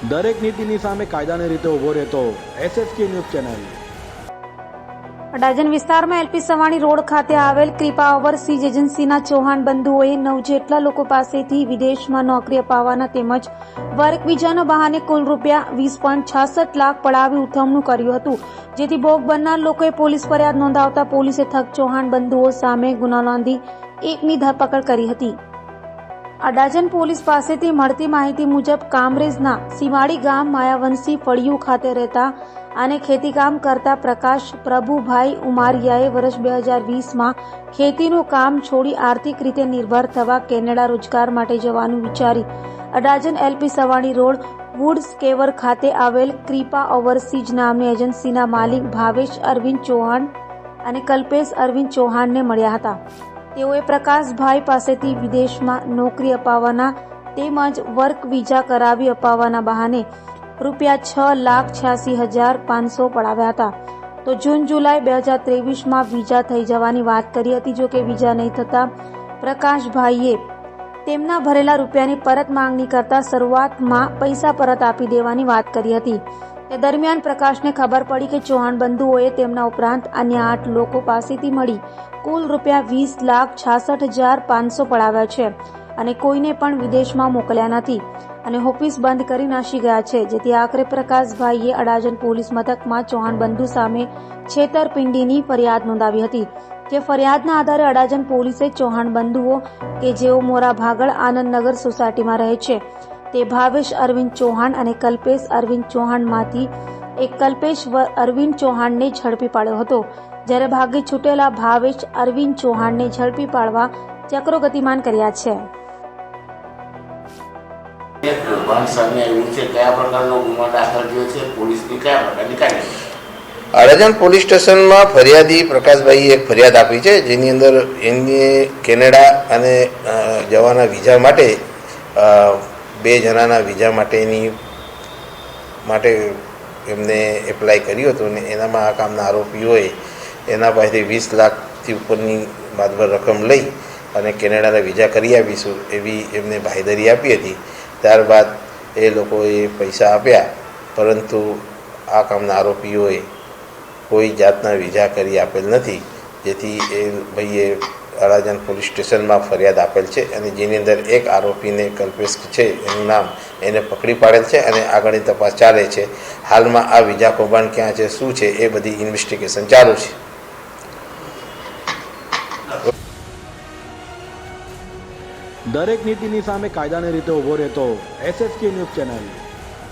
દરેક નીતિની સામે કાયદાની રીતે ઊભો રહેતો SSK ન્યૂઝ ચેનલ। અડાજણ વિસ્તારમાં LP સવાણી રોડ ખાતે આવેલ કૃપા ઓવરસીઝ એજન્સીના ચૌહાણ બંધુઓએ 9 જેટલા લોકો પાસેથી વિદેશમાં નોકરી અપાવવાના તેમજ વર્ક વિઝાના બહાને કુલ રૂપિયા 20.66 લાખ પડાવી ઉથમણું કર્યું હતું, જેથી ભોગ બનનાર લોકોએ પોલીસ ફરિયાદ નોંધાવતા પોલીસે થક ચૌહાણ બંધુઓ સામે ગુનો નોંધી એકની ધરપકડ કરી હતી। અડાજણ પોલીસ પાસેથી મળતી માહિતી મુજબ કામરેજના સીમાડી ગામ માયાવંશી ફળિયું ખાતે રહેતા અને ખેતીકામ કરતા પ્રકાશ પ્રભુભાઈ ઉમારિયાએ વર્ષ 2020માં ખેતીનું કામ છોડી આર્થિક રીતે નિર્ભર થવા કેનેડા રોજગાર માટે જવાનું વિચારી Adajan LP Savani road woods કેવર ખાતે આવેલ કૃપા ઓવરસીઝ નામની એજન્સીના માલિક ભાવેશ અરવિંદ ચૌહાણ અને કલ્પેશ અરવિંદ ચૌહાણને મળ્યા હતા। તેઓએ પ્રકાશભાઈ પાસેથી વિદેશમાં નોકરી અપાવવાના તેમજ વર્ક વિઝા કરાવી અપાવવાના બહાને રૂપિયા 6,86,500 પડાવ્યા હતા। તો જૂન જુલાઈ 2023માં વિઝા થઈ જવાની વાત કરી હતી। જો કે વિઝા નહીં થતા પ્રકાશભાઈએ તેમના ભરેલા રૂપિયાની પરત માંગણી કરતા શરૂઆતમાં પૈસા પરત આપી દેવાની વાત કરી હતી। તે દરમિયાન પ્રકાશને ખબર પડી કે ચૌહાણ બંધુઓએ તેમના ઉપરાંત અન્ય 8 લોકો પાસેથી મળી કુલ રૂપિયા 20,66,500 પડાવ્યા છે અને કોઈને પણ વિદેશમાં મોકલ્યા નથી અને ઓફિસ બંધ કરી નાસી ગયા છે, જેથી આખરે પ્રકાશભાઈએ અડાજણ પોલીસ મથકમાં ચૌહાણ બંધુ સામે છેતરપિંડીની ફરિયાદ નોંધાવી હતી। જે ફરિયાદના આધારે અડાજણ પોલીસે ચૌહાણ બંધુઓ કે જેઓ મોરા ભાગળ આનંદનગર સોસાયટીમાં રહે છે તે ભાવેશ અરવિંદ ચૌહાણ અને કલ્પેશ અરવિંદ ચૌહાણમાંથી એક કલ્પેશ અરવિંદ ચૌહાણને ઝડપી પાડ્યો હતો, જ્યારે ભાગી છૂટેલા ભાવેશ અરવિંદ ચૌહાણને ઝડપી પાડવા ચક્રો ગતિમાન કર્યા છે। અડાજણ પોલીસ સ્ટેશનમાં ફરિયાદી પ્રકાશભાઈએ એક ફરિયાદ આપી છે, જેની અંદર એમને કેનેડા અને જવાના વિઝા માટે 2 જણાના વિઝા માટે એમને એપ્લાય કર્યું હતું અને એનામાં આ કામના આરોપીઓએ એના પાસેથી 20 લાખથી ઉપરની માતબર રકમ લઈ અને કેનેડાના વિઝા કરી આપીશું એવી એમને બાંહેધરી આપી હતી। ત્યારબાદ એ લોકોએ પૈસા આપ્યા, પરંતુ આ કામના આરોપીઓએ કોઈ જાતના વિઝા કરી આપેલ નથી, જેથી એ ભાઈએ અડાજણ પોલીસ સ્ટેશનમાં ફરિયાદ આપેલ છે અને જેની અંદર એક આરોપીને કલ્પેશ છે એનું નામ એને પકડી પાડેલ છે અને આગળની તપાસ ચાલે છે। હાલમાં આ વિઝા કૌભાંડ ક્યાં છે, શું છે, એ બધી ઇન્વેસ્ટિગેશન ચાલુ છે। દરેક નીતિની સામે કાયદાની રીતે ઊભો રહેતો SSK ન્યૂઝ ચેનલ।